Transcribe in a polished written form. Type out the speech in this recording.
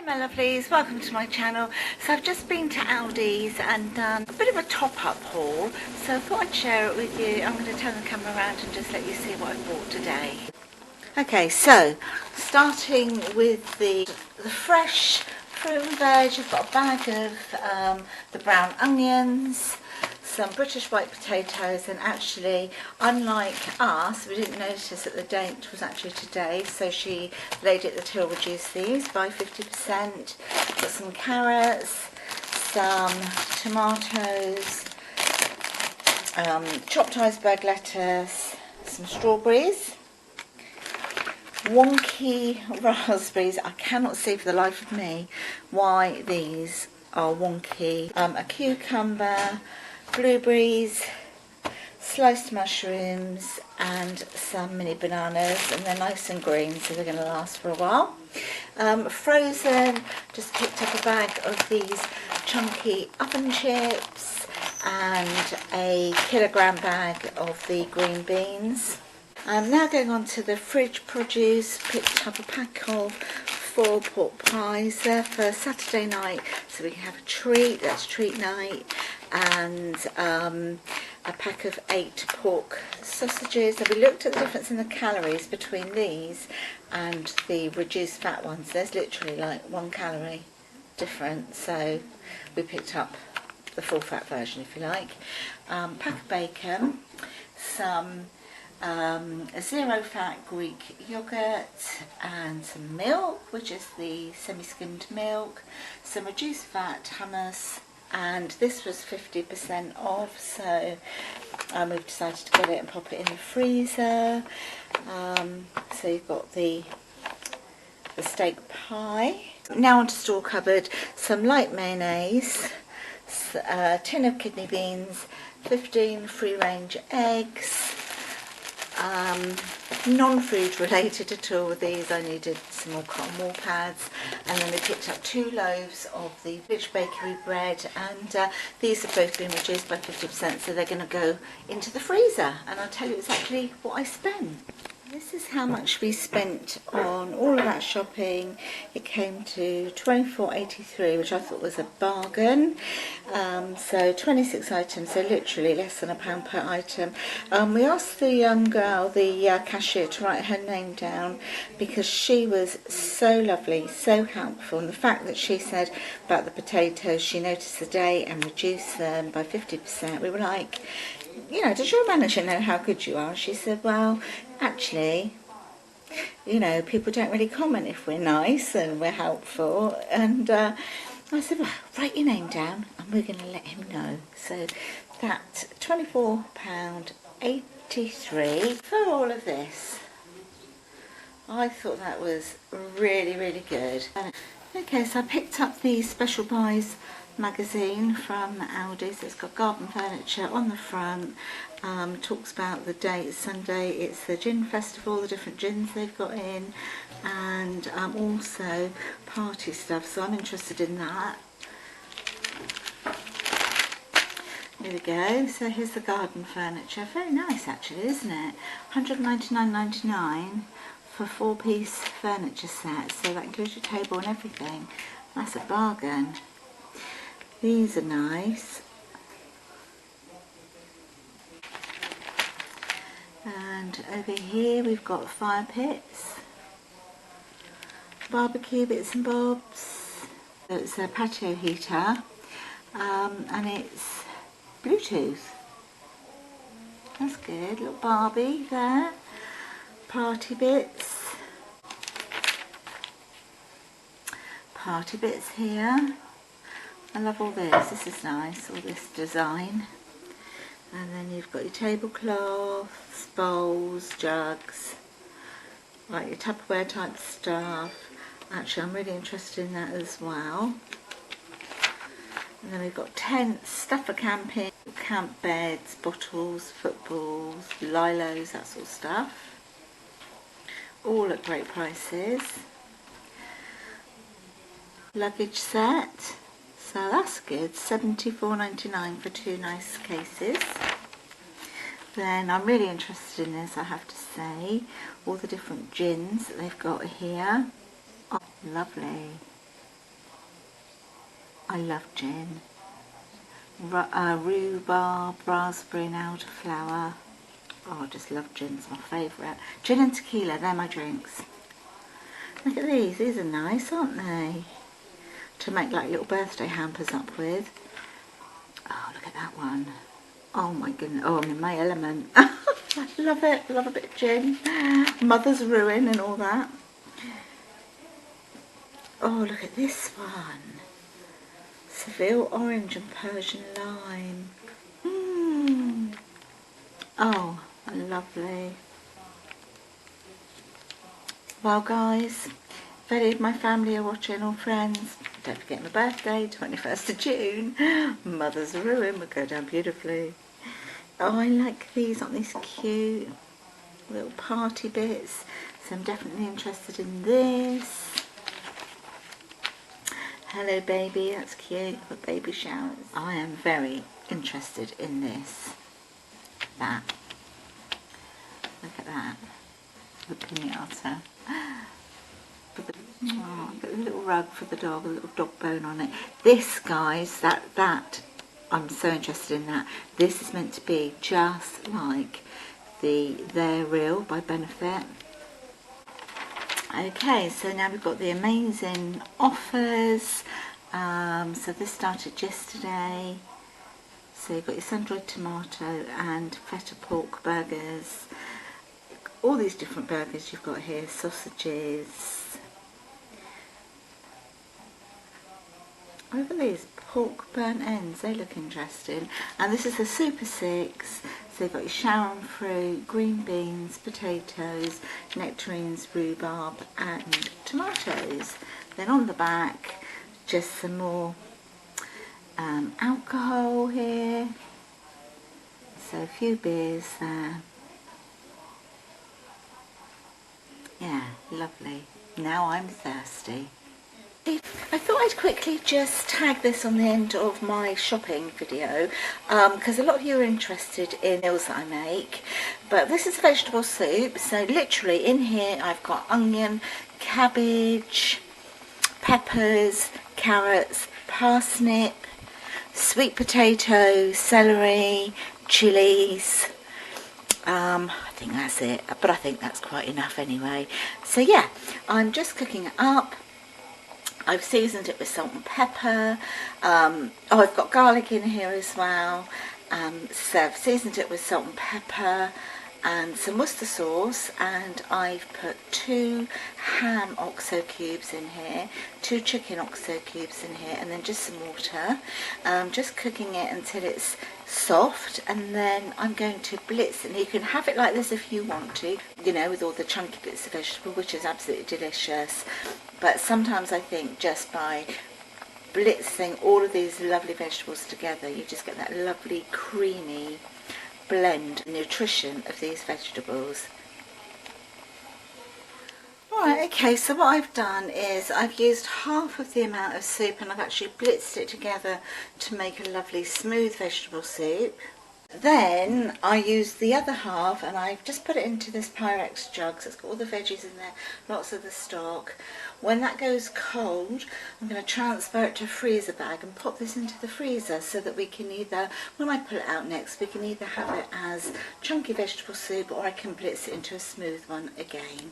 my lovelies, welcome to my channel. So I've just been to Aldi's and done a bit of a top-up haul, so I thought I'd share it with you. I'm going to turn the camera around and just let you see what I bought today. Okay, so starting with the fresh fruit and veg, I've got a bag of the brown onions, some British white potatoes, and actually, unlike us, we didn't notice that the date was actually today, so she laid it at the till, reduced these by 50%. Got some carrots, some tomatoes, chopped iceberg lettuce, some strawberries, wonky raspberries. I cannot see for the life of me why these are wonky. A cucumber, blueberries, sliced mushrooms, and some mini bananas, and they're nice and green, so they're going to last for a while. Frozen, just picked up a bag of these chunky oven chips and a kilogram bag of the green beans. I'm now going on to the fridge produce. Picked up a pack of 4 pork pies there for Saturday night, so we can have a treat. That's treat night. And a pack of 8 pork sausages. And we looked at the difference in the calories between these and the reduced fat ones. There's literally like 1 calorie difference, so we picked up the full fat version, if you like. Pack of bacon, some a zero fat Greek yogurt, and some milk, which is the semi-skimmed milk, some reduced fat hummus, and this was 50% off, so we've decided to get it and pop it in the freezer. So you've got the steak pie. Now onto store cupboard, some light mayonnaise, a tin of kidney beans, 15 free-range eggs. Non-food related at all with these. I needed some more cotton wool pads, and then we picked up 2 loaves of the rich bakery bread, and these have both been reduced by 50%, so they're going to go into the freezer, and I'll tell you exactly what I spent. This is how much we spent on all of that shopping. It came to £24.83, which I thought was a bargain. So 26 items, so literally less than £1 per item. We asked the young girl, the cashier, to write her name down because she was so lovely, so helpful. And the fact that she said about the potatoes, she noticed the date and reduced them by 50%. We were like, you know, does your manager know how good you are? She said, well, actually, you know, people don't really comment if we're nice and we're helpful. And I said, well, write your name down and we're going to let him know. So that's £24.83 for all of this. I thought that was really, really good. Okay, so I picked up the Special Buys magazine from Aldi's. It's got garden furniture on the front. Talks about the date. Sunday it's the gin festival, the different gins they've got in, and also party stuff, so I'm interested in that. Here we go. So here's the garden furniture. Very nice actually, isn't it? £199.99 for 4-piece furniture set, so that includes your table and everything. That's a bargain. These are nice. And over here we've got fire pits, barbecue bits and bobs. So it's a patio heater, and it's Bluetooth. That's good. Little Barbie there. Party bits. Party bits here. I love all this. This is nice, all this design. And then you've got your tablecloths, bowls, jugs, like your Tupperware type stuff. Actually, I'm really interested in that as well. And then we've got tents, stuff for camping, camp beds, bottles, footballs, lilos, that sort of stuff. All at great prices. Luggage set. So that's good, £74.99 for 2 nice cases. Then I'm really interested in this, I have to say, all the different gins that they've got here. Oh, lovely. I love gin. Rhubarb, raspberry and elderflower. Oh, I just love gin, it's my favourite. Gin and tequila, they're my drinks. Look at these are nice, aren't they? To make like little birthday hampers up with. Oh, look at that one. Oh my goodness, oh, I'm in my element. I love it, love a bit of gin. Mother's Ruin and all that. Oh, look at this one. Seville orange and Persian lime. Oh, lovely. Well guys, if any of my family are watching or friends, don't forget my birthday, 21st of June. Mother's Ruin will go down beautifully. Oh, I like these, aren't these cute? Little party bits. So I'm definitely interested in this. Hello baby, that's cute for baby showers. I am very interested in this. That. Look at that. The pinata. Oh, I've got a little rug for the dog, a little dog bone on it. This, guys, that I'm so interested in that. This is meant to be just like the They're Real by Benefit. Okay, so now we've got the amazing offers. So this started yesterday. So you've got your sun-dried tomato and feta pork burgers. All these different burgers you've got here, sausages. Look at these pork burnt ends, they look interesting. And this is the Super 6. So you've got your Sharon fruit, green beans, potatoes, nectarines, rhubarb and tomatoes. Then on the back, just some more alcohol here. So a few beers there. Yeah, lovely. Now I'm thirsty. I thought I'd quickly just tag this on the end of my shopping video because a lot of you are interested in meals that I make. But this is vegetable soup, so literally in here I've got onion, cabbage, peppers, carrots, parsnip, sweet potato, celery, chilies. I think that's it, but I think that's quite enough anyway. So yeah, I'm just cooking it up. I've seasoned it with salt and pepper. Oh, I've got garlic in here as well. So I've seasoned it with salt and pepper and some Worcester sauce, and I've put 2 ham oxo cubes in here, 2 chicken oxo cubes in here, and then just some water. Just cooking it until it's soft, and then I'm going to blitz it. And you can have it like this if you want to, you know, with all the chunky bits of vegetable, which is absolutely delicious. But sometimes I think just by blitzing all of these lovely vegetables together, you just get that lovely creamy blend nutrition of these vegetables. Alright, okay, so what I've done is I've used half of the amount of soup and I've actually blitzed it together to make a lovely smooth vegetable soup. Then I used the other half and I've just put it into this Pyrex jug, so it's got all the veggies in there, lots of the stock. When that goes cold, I'm going to transfer it to a freezer bag and pop this into the freezer so that we can either, when I pull it out next, we can either have it as chunky vegetable soup or I can blitz it into a smooth one again.